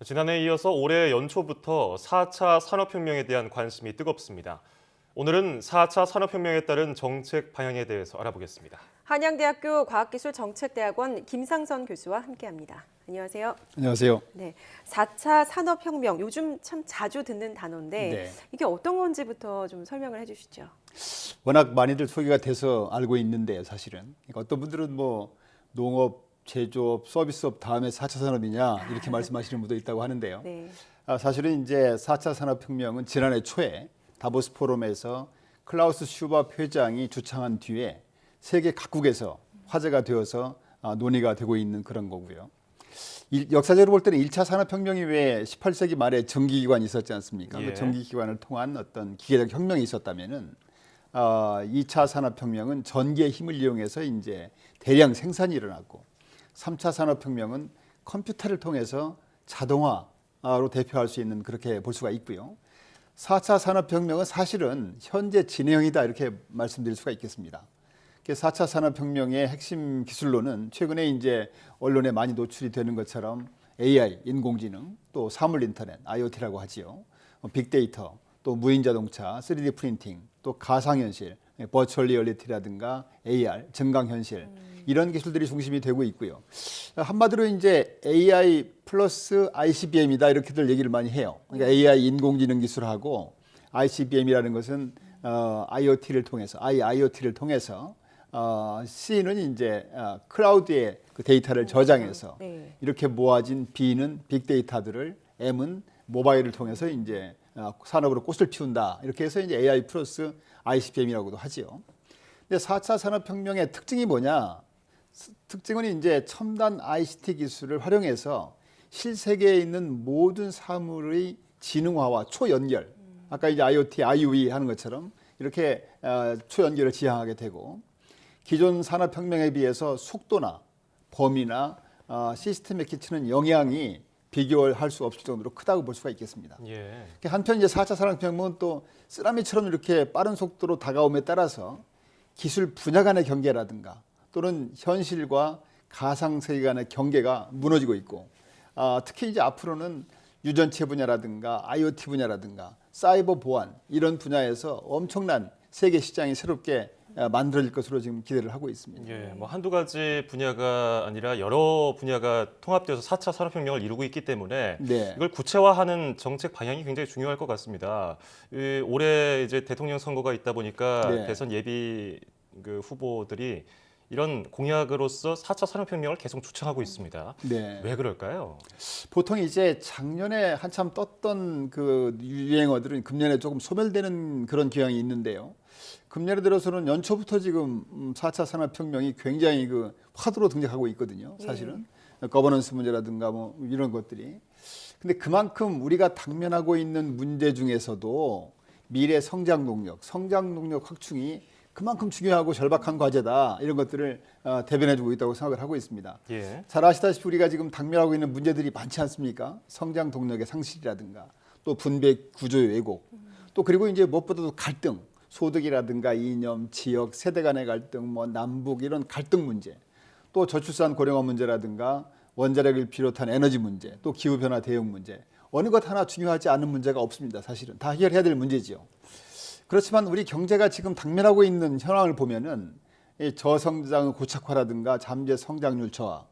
지난해에 이어서 올해 연초부터 4차 산업혁명에 대한 관심이 뜨겁습니다. 오늘은 4차 산업혁명에 따른 정책 방향에 대해서 알아보겠습니다. 한양대학교 과학기술정책대학원 김상선 교수와 함께합니다. 안녕하세요. 안녕하세요. 네, 4차 산업혁명 요즘 참 자주 듣는 단어인데 네. 이게 어떤 건지부터 좀 설명을 해주시죠. 워낙 많이들 소개가 돼서 알고 있는데 사실은 그러니까 어떤 분들은 뭐 농업, 제조업, 서비스업 다음에 4차 산업이냐 이렇게 말씀하시는 분도 있다고 하는데요. 네. 사실은 이제 4차 산업혁명은 지난해 초에 다보스 포럼에서 클라우스 슈밥 회장이 주창한 뒤에 세계 각국에서 화제가 되어서 논의가 되고 있는 그런 거고요. 역사적으로 볼 때는 1차 산업혁명 이후에 18세기 말에 전기기관이 있었지 않습니까? 예. 그 전기기관을 통한 어떤 기계적 혁명이 있었다면은 2차 산업혁명은 전기의 힘을 이용해서 이제 대량 생산이 일어났고 3차 산업혁명은 컴퓨터를 통해서 자동화로 대표할 수 있는 그렇게 볼 수가 있고요. 4차 산업혁명은 사실은 현재 진행형이다 이렇게 말씀드릴 수가 있겠습니다. 4차 산업혁명의 핵심 기술로는 최근에 이제 언론에 많이 노출이 되는 것처럼 AI, 인공지능, 또 사물인터넷, IoT라고 하지요. 빅데이터, 또 무인자동차, 3D 프린팅, 또 가상현실, 버추얼 리얼리티라든가 AR, 증강현실 이런 기술들이 중심이 되고 있고요. 한마디로 이제 AI 플러스 ICBM이다 이렇게들 얘기를 많이 해요. 그러니까 AI 인공지능 기술하고 ICBM이라는 것은 IoT를 통해서 C는 이제 클라우드에 그 데이터를 저장해서 네. 이렇게 모아진 B는 빅데이터들을 M은 모바일을 통해서 이제 산업으로 꽃을 피운다. 이렇게 해서 이제 AI 플러스 ICBM이라고도 하지요. 근데 4차 산업혁명의 특징이 뭐냐? 특징은 이제 첨단 ICT 기술을 활용해서 실세계에 있는 모든 사물의 지능화와 초연결. 아까 이제 IoT, IoE 하는 것처럼 이렇게 초연결을 지향하게 되고 기존 산업혁명에 비해서 속도나 범위나 시스템에 끼치는 영향이 비교할 수 없을 정도로 크다고 볼 수가 있겠습니다. 예. 한편 이제 4차 산업혁명은 또 쓰나미처럼 이렇게 빠른 속도로 다가옴에 따라서 기술 분야 간의 경계라든가 또는 현실과 가상세계 간의 경계가 무너지고 있고 특히 이제 앞으로는 유전체 분야라든가 IoT 분야라든가 사이버 보안 이런 분야에서 엄청난 세계 시장이 새롭게 만들어질 것으로 지금 기대를 하고 있습니다. 예, 뭐 한두 가지 분야가 아니라 여러 분야가 통합되어서 4차 산업혁명을 이루고 있기 때문에 네. 이걸 구체화하는 정책 방향이 굉장히 중요할 것 같습니다. 올해 이제 대통령 선거가 있다 보니까 네. 대선 예비 후보들이 이런 공약으로서 4차 산업혁명을 계속 주창하고 있습니다. 네. 왜 그럴까요? 보통 이제 작년에 한참 떴던 그 유행어들은 금년에 조금 소멸되는 그런 경향이 있는데요. 금년에 들어서는 연초부터 지금 4차 산업혁명이 굉장히 그 화두로 등장하고 있거든요. 사실은 거버넌스 문제라든가 뭐 이런 것들이. 근데 그만큼 우리가 당면하고 있는 문제 중에서도 미래 성장 동력 확충이 그만큼 중요하고 절박한 과제다 이런 것들을 대변해주고 있다고 생각을 하고 있습니다. 예. 잘 아시다시피 우리가 지금 당면하고 있는 문제들이 많지 않습니까? 성장 동력의 상실이라든가 또 분배 구조의 왜곡 또 그리고 이제 무엇보다도 갈등 소득이라든가 이념, 지역, 세대 간의 갈등, 뭐 남북 이런 갈등 문제 또 저출산 고령화 문제라든가 원자력을 비롯한 에너지 문제 또 기후변화 대응 문제 어느 것 하나 중요하지 않은 문제가 없습니다. 사실은 다 해결해야 될 문제지요. 그렇지만 우리 경제가 지금 당면하고 있는 현황을 보면은 저성장 고착화라든가 잠재 성장률 저하,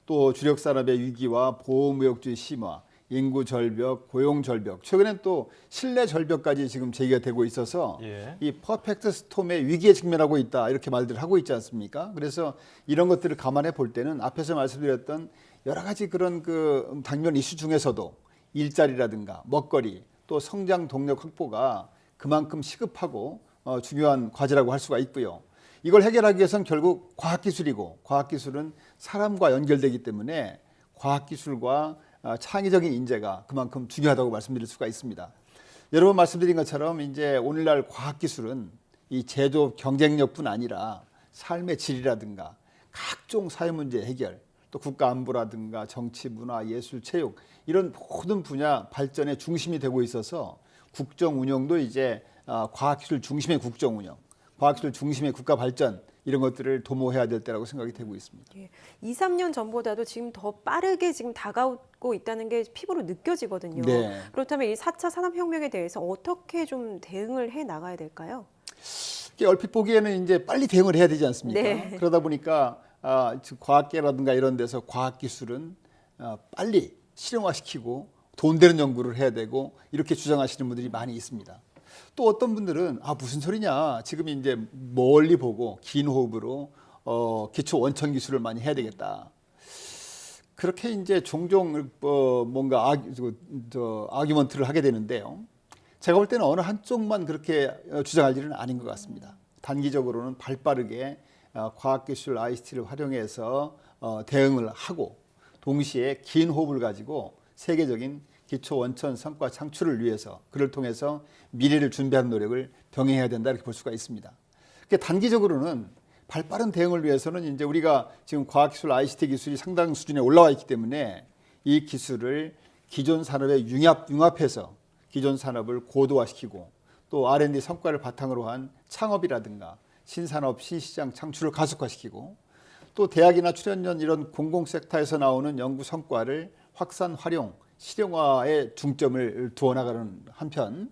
또 주력 산업의 위기와 보호무역주의 심화, 인구 절벽, 고용 절벽, 최근엔 또 신뢰 절벽까지 지금 제기가 되고 있어서 예. 이 퍼펙트 스톰의 위기에 직면하고 있다 이렇게 말들을 하고 있지 않습니까? 그래서 이런 것들을 감안해 볼 때는 앞에서 말씀드렸던 여러 가지 그런 그 당면 이슈 중에서도 일자리라든가 먹거리, 또 성장 동력 확보가 그만큼 시급하고 중요한 과제라고 할 수가 있고요. 이걸 해결하기 위해서는 결국 과학기술이고 과학기술은 사람과 연결되기 때문에 과학기술과 창의적인 인재가 그만큼 중요하다고 말씀드릴 수가 있습니다. 여러 번 말씀드린 것처럼 이제 오늘날 과학기술은 이 제조업 경쟁력뿐 아니라 삶의 질이라든가 각종 사회 문제 해결 또 국가 안보라든가 정치, 문화, 예술, 체육 이런 모든 분야 발전의 중심이 되고 있어서 국정 운영도 이제 과학기술 중심의 국정 운영, 과학기술 중심의 국가 발전 이런 것들을 도모해야 될 때라고 생각이 되고 있습니다. 예. 2, 3년 전보다도 지금 더 빠르게 지금 다가오고 있다는 게 피부로 느껴지거든요. 네. 그렇다면 이 4차 산업혁명에 대해서 어떻게 좀 대응을 해 나가야 될까요? 이게 얼핏 보기에는 이제 빨리 대응을 해야 되지 않습니까? 네. 그러다 보니까 즉 과학계라든가 이런 데서 과학기술은 빨리 실용화시키고 돈 되는 연구를 해야 되고 이렇게 주장하시는 분들이 많이 있습니다. 또 어떤 분들은 무슨 소리냐, 지금 이제 멀리 보고 긴 호흡으로 기초 원천 기술을 많이 해야 되겠다. 그렇게 이제 종종 뭔가 아규먼트를 하게 되는데요. 제가 볼 때는 어느 한쪽만 그렇게 주장할 일은 아닌 것 같습니다. 단기적으로는 발빠르게 과학기술 ICT를 활용해서 대응을 하고 동시에 긴 호흡을 가지고 세계적인 기초 원천 성과 창출을 위해서 그를 통해서 미래를 준비하는 노력을 병행해야 된다 이렇게 볼 수가 있습니다. 단기적으로는 발빠른 대응을 위해서는 이제 우리가 지금 과학기술 ICT 기술이 상당 수준에 올라와 있기 때문에 이 기술을 기존 산업에 융합해서 기존 산업을 고도화시키고 또 R&D 성과를 바탕으로 한 창업이라든가 신산업, 신시장 창출을 가속화시키고 또 대학이나 출연연 이런 공공 섹터에서 나오는 연구 성과를 확산, 활용, 실용화에 중점을 두어 나가는 한편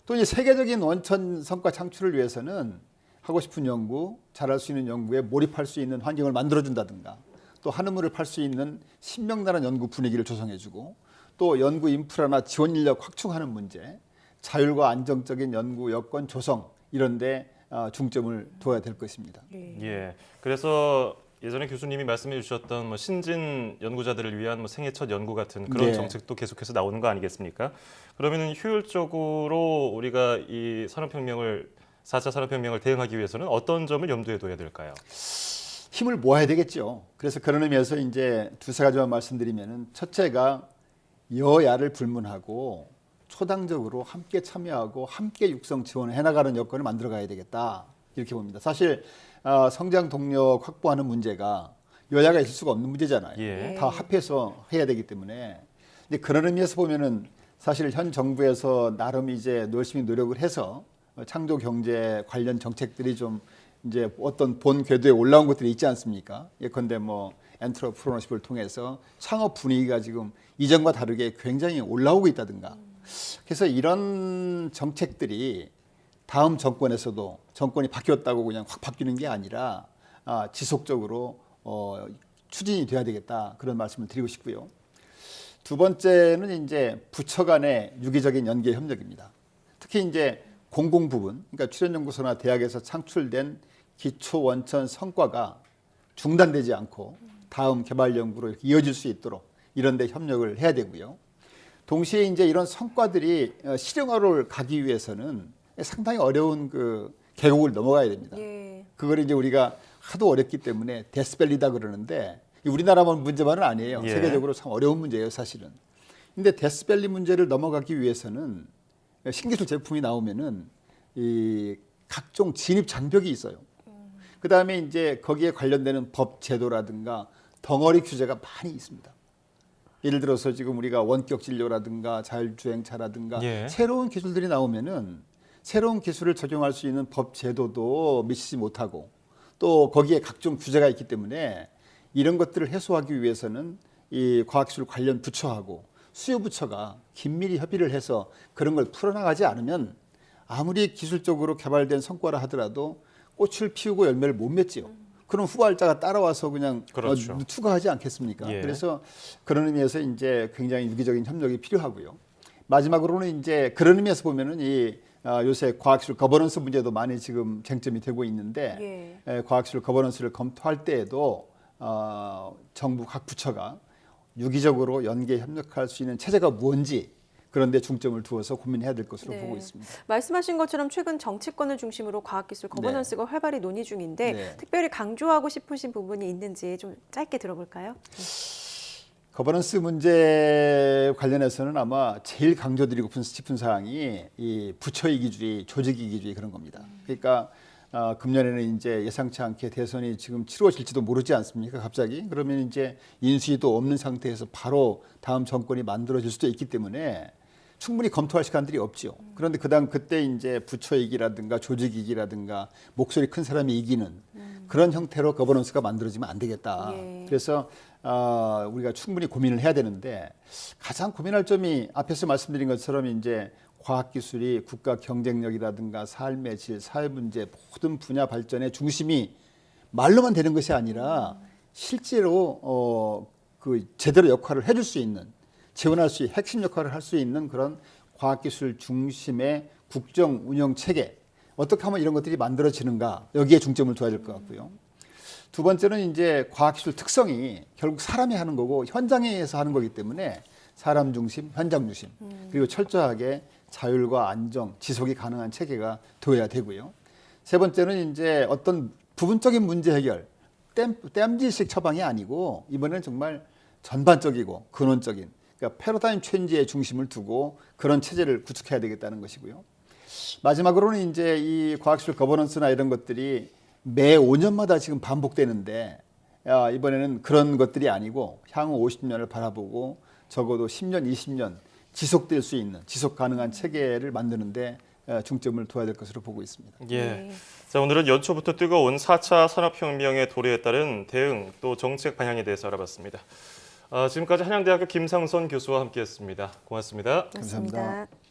또 이제 세계적인 원천 성과 창출을 위해서는 하고 싶은 연구, 잘할 수 있는 연구에 몰입할 수 있는 환경을 만들어준다든가 또 한우물을 팔 수 있는 신명나는 연구 분위기를 조성해주고 또 연구 인프라나 지원 인력 확충하는 문제, 자율과 안정적인 연구 여건 조성 이런 데 중점을 둬야 될 것입니다. 예. 그래서 예전에 교수님이 말씀해 주셨던 뭐 신진 연구자들을 위한 뭐 생애 첫 연구 같은 그런 네. 정책도 계속해서 나오는 거 아니겠습니까? 그러면은 효율적으로 우리가 이 4차 산업혁명을 대응하기 위해서는 어떤 점을 염두에 둬야 될까요? 힘을 모아야 되겠죠. 그래서 그런 의미에서 이제 두세 가지만 말씀드리면은 첫째가 여야를 불문하고 초당적으로 함께 참여하고 함께 육성 지원을 해나가는 여건을 만들어가야 되겠다 이렇게 봅니다. 사실 성장 동력 확보하는 문제가 여야가 있을 수가 없는 문제잖아요. 예. 다 합해서 해야 되기 때문에. 근데 그런 의미에서 보면은 사실 현 정부에서 나름 이제 열심히 노력을 해서 창조 경제 관련 정책들이 좀 이제 어떤 본 궤도에 올라온 것들이 있지 않습니까? 예컨대 뭐 엔트러프로너십을 통해서 창업 분위기가 지금 이전과 다르게 굉장히 올라오고 있다든가. 그래서 이런 정책들이 다음 정권에서도 정권이 바뀌었다고 그냥 확 바뀌는 게 아니라 지속적으로 추진이 돼야 되겠다 그런 말씀을 드리고 싶고요. 두 번째는 이제 부처 간의 유기적인 연계 협력입니다. 특히 이제 공공 부분, 그러니까 출연연구소나 대학에서 창출된 기초 원천 성과가 중단되지 않고 다음 개발 연구로 이렇게 이어질 수 있도록 이런 데 협력을 해야 되고요. 동시에 이제 이런 성과들이 실용화로 가기 위해서는 상당히 어려운 그 계곡을 넘어가야 됩니다. 예. 그걸 이제 우리가 하도 어렵기 때문에 데스밸리다 그러는데 우리나라만 문제만은 아니에요. 예. 세계적으로 참 어려운 문제예요, 사실은. 근데 데스밸리 문제를 넘어가기 위해서는 신기술 제품이 나오면은 이 각종 진입 장벽이 있어요. 그 다음에 이제 거기에 관련되는 법 제도라든가 덩어리 규제가 많이 있습니다. 예를 들어서 지금 우리가 원격 진료라든가 자율주행차라든가 예. 새로운 기술들이 나오면은 새로운 기술을 적용할 수 있는 법 제도도 미치지 못하고 또 거기에 각종 규제가 있기 때문에 이런 것들을 해소하기 위해서는 이 과학기술 관련 부처하고 수요부처가 긴밀히 협의를 해서 그런 걸 풀어나가지 않으면 아무리 기술적으로 개발된 성과라 하더라도 꽃을 피우고 열매를 못 맺지요. 그럼 후발자가 따라와서 그냥 그렇죠. 투과하지 않겠습니까? 예. 그래서 그런 의미에서 이제 굉장히 유기적인 협력이 필요하고요. 마지막으로는 이제 그런 의미에서 보면은 이 요새 과학기술 거버넌스 문제도 많이 지금 쟁점이 되고 있는데 과학기술 거버넌스를 검토할 때에도 정부 각 부처가 유기적으로 연계 협력할 수 있는 체제가 뭔지 그런 데 중점을 두어서 고민해야 될 것으로 보고 있습니다. 말씀하신 것처럼 최근 정치권을 중심으로 과학기술 거버넌스가 활발히 논의 중인데 네. 특별히 강조하고 싶으신 부분이 있는지 좀 짧게 들어볼까요? 거버넌스 문제 관련해서는 아마 제일 강조드리고 싶은 사항이 이 부처이기주의, 조직이기주의 그런 겁니다. 그러니까 금년에는 이제 예상치 않게 대선이 지금 치러질지도 모르지 않습니까? 갑자기 그러면 이제 인수위도 없는 상태에서 바로 다음 정권이 만들어질 수도 있기 때문에 충분히 검토할 시간들이 없죠. 그런데 그때 이제 부처 이기라든가 조직 이기라든가 목소리 큰 사람이 이기는 그런 형태로 거버넌스가 만들어지면 안 되겠다. 예. 그래서 우리가 충분히 고민을 해야 되는데 가장 고민할 점이 앞에서 말씀드린 것처럼 이제 과학기술이 국가 경쟁력이라든가 삶의 질, 사회 문제 모든 분야 발전의 중심이 말로만 되는 것이 아니라 실제로 그 제대로 역할을 해줄 수 있는 지원할 수 있는 핵심 역할을 할 수 있는 그런 과학기술 중심의 국정 운영 체계 어떻게 하면 이런 것들이 만들어지는가 여기에 중점을 둬야 될 것 같고요. 두 번째는 이제 과학기술 특성이 결국 사람이 하는 거고 현장에서 하는 거기 때문에 사람 중심, 현장 중심 그리고 철저하게 자율과 안정, 지속이 가능한 체계가 되어야 되고요. 세 번째는 이제 어떤 부분적인 문제 해결, 땜질식 처방이 아니고 이번에는 정말 전반적이고 근원적인 그러니까 패러다임 체인지의 중심을 두고 그런 체제를 구축해야 되겠다는 것이고요. 마지막으로는 이제 이 과학기술 거버넌스나 이런 것들이 매 5년마다 지금 반복되는데 이번에는 그런 것들이 아니고 향후 50년을 바라보고 적어도 10년, 20년 지속될 수 있는 지속 가능한 체계를 만드는데 중점을 둬야 될 것으로 보고 있습니다. 예. 네. 자, 오늘은 연초부터 뜨거운 4차 산업혁명의 도래에 따른 대응 또 정책 방향에 대해서 알아봤습니다. 지금까지 한양대학교 김상선 교수와 함께했습니다. 고맙습니다. 감사합니다. 고맙습니다.